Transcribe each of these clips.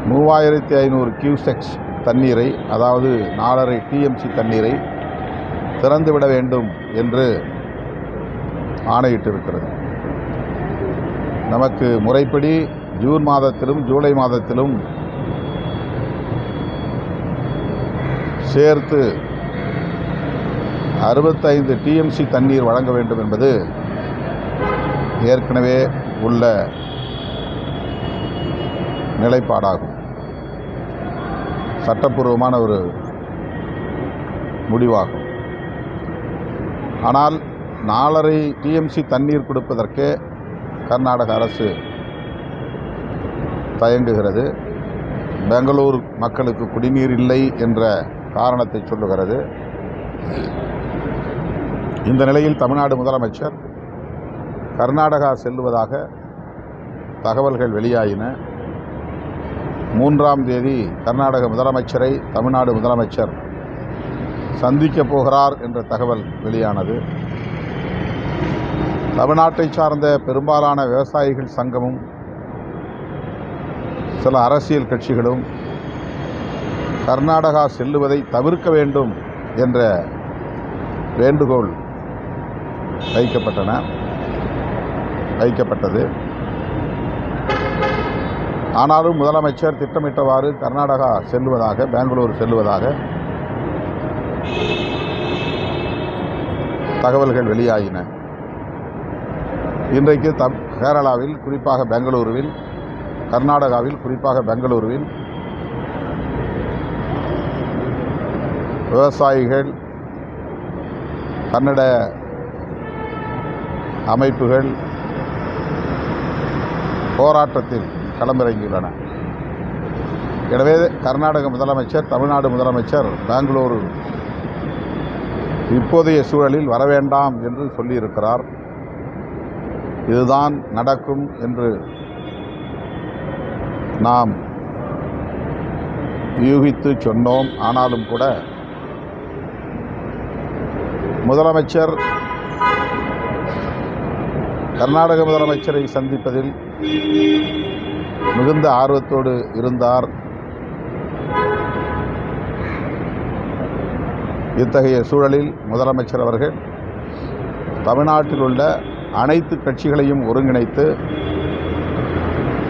3500 cusecs தண்ணீரை, அதாவது 4.5 TMC தண்ணீரை திறந்துவிட வேண்டும் என்று ஆணையிட்டிருக்கிறது. நமக்கு முறைப்படி ஜூன் மாதத்திலும் ஜூலை மாதத்திலும் சேர்த்து 65 டிஎம்சி தண்ணீர் வழங்க வேண்டும் என்பது ஏற்கனவே உள்ள நிலைப்பாடாகும். சட்டப்பூர்வமான ஒரு முடிவாகும். ஆனால் 4.5 டிஎம்சி தண்ணீர் கொடுப்பதற்கே கர்நாடக அரசு தயங்குகிறது. பெங்களூர் மக்களுக்கு குடிநீர் இல்லை என்ற காரணத்தை சொல்லுகிறது. இந்த நிலையில் தமிழ்நாடு முதலமைச்சர் கர்நாடகா செல்லுவதாக தகவல்கள் வெளியாயின. 3ஆம் தேதி கர்நாடக முதலமைச்சரை தமிழ்நாடு முதலமைச்சர் சந்திக்கப் போகிறார் என்ற தகவல் வெளியானது. தமிழ்நாட்டை சார்ந்த பெரும்பாலான விவசாயிகள் சங்கமும் சில அரசியல் கட்சிகளும் கர்நாடகா செல்லுவதை தவிர்க்க வேண்டும் என்ற வேண்டுகோள் வைக்கப்பட்டது. ஆனாலும் முதலமைச்சர் திட்டமிட்டவாறு கர்நாடகா செல்லுவதாக, பெங்களூர் செல்லுவதாக தகவல்கள் வெளியாகின. இன்றைக்கு கேரளாவில், குறிப்பாக பெங்களூருவில், கர்நாடகாவில், குறிப்பாக பெங்களூருவில் விவசாயிகள், கன்னட அமைப்புகள் போராட்டத்தில் களமிறங்கியுள்ளன. எனவே கர்நாடக முதலமைச்சர், தமிழ்நாடு முதலமைச்சர் பெங்களூரு இப்போதைய சூழலில் வரவேண்டாம் என்று சொல்லியிருக்கிறார். இதுதான் நடக்கும் என்று நாம் யூகித்து சொன்னோம். ஆனாலும் கூட முதலமைச்சர் கர்நாடக முதலமைச்சரை சந்திப்பதில் மிகுந்த ஆர்வத்தோடு இருந்தார். இத்தகைய சூழலில் முதலமைச்சர் அவர்கள் தமிழ்நாட்டில் உள்ள அனைத்து கட்சிகளையும் ஒருங்கிணைத்து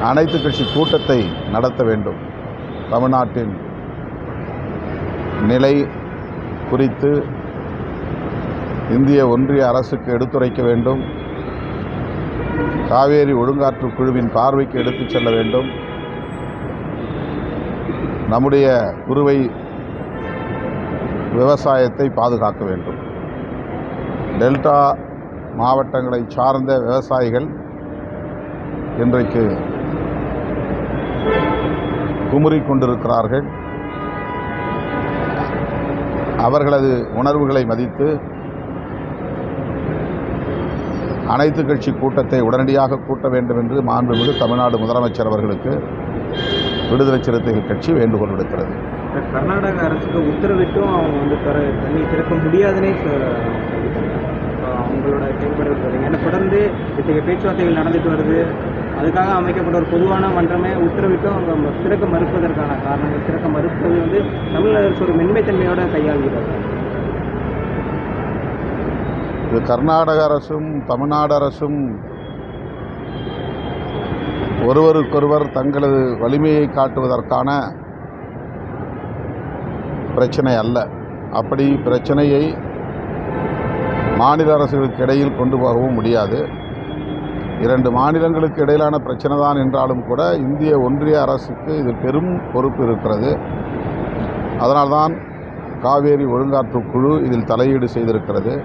அனைத்து கட்சி கூட்டத்தை நடத்த வேண்டும். தமிழ்நாட்டின் நிலை குறித்து இந்திய ஒன்றிய அரசுக்கு எடுத்துரைக்க வேண்டும். காவேரி ஒழுங்காற்று குழுவின் பார்வைக்கு எடுத்துச் செல்ல வேண்டும். நம்முடைய குறுவை விவசாயத்தை பாதுகாக்க வேண்டும். டெல்டா மாவட்டங்களை சார்ந்த விவசாயிகள் இன்றைக்கு குமுறிக் கொண்டிருக்கிறார்கள். அவர்களது உணர்வுகளை மதித்து அனைத்து கட்சி கூட்டத்தை உடனடியாக கூட்ட வேண்டும் என்று மாண்புமிகு தமிழ்நாடு முதலமைச்சர் அவர்களுக்கு விடுதலை சிறுத்தைகள் கட்சி வேண்டுகோள் விடுக்கிறது. கர்நாடக அரசுக்கு உத்தரவிட்டும் அவங்க வந்து தண்ணி திறக்க முடியாதுன்னே அவங்களோட செயல்படுறது. ஏன்னா தொடர்ந்து இத்தகைய பேச்சுவார்த்தைகள் நடந்துட்டு வருது. அதுக்காக அமைக்கப்பட்ட ஒரு பொதுவான மன்றமே உத்தரவிட்டும் அவங்க திறக்க மறுப்பதற்கான காரணங்கள், திறக்க மறுப்பது வந்து தமிழக அரசு ஒரு மென்மைத்தன்மையோட கையாளுகிறது. இது கர்நாடக அரசும் தமிழ்நாடு அரசும் ஒருவருக்கொருவர் தங்களது வலிமையை காட்டுவதற்கான பிரச்சனை அல்ல. அப்படி பிரச்சனையை மாநில அரசுகளுக்கு இடையில் கொண்டு போகவும் முடியாது. 2 மாநிலங்களுக்கு இடையிலான பிரச்சனை தான் என்றாலும் கூட இந்திய ஒன்றிய அரசுக்கு இது பெரும் பொறுப்பு இருக்கிறது. அதனால்தான் காவேரி ஒழுங்காற்று குழு இதில் தலையீடு செய்திருக்கிறது.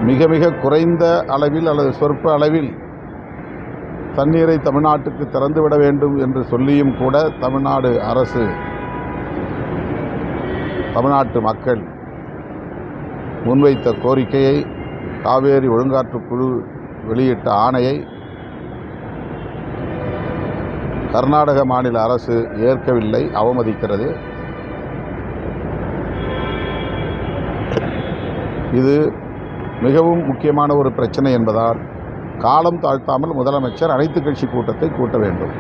மிக மிக குறைந்த அளவில் அல்லது சொற்ப அளவில் தண்ணீரை தமிழ்நாட்டுக்கு திறந்துவிட வேண்டும் என்று சொல்லியும் கூட தமிழ்நாடு அரசு, தமிழ்நாட்டு மக்கள் முன்வைத்த கோரிக்கையை, காவேரி ஒழுங்காற்று குழு வெளியிட்ட ஆணையை கர்நாடக மாநில அரசு ஏற்கவில்லை, அவமதிக்கிறது. இது மிகவும் முக்கியமான ஒரு பிரச்சனை என்பதால் காலம் தாழ்த்தாமல் முதலமைச்சர் அனைத்து கட்சி கூட்டத்தை கூட்ட வேண்டும்.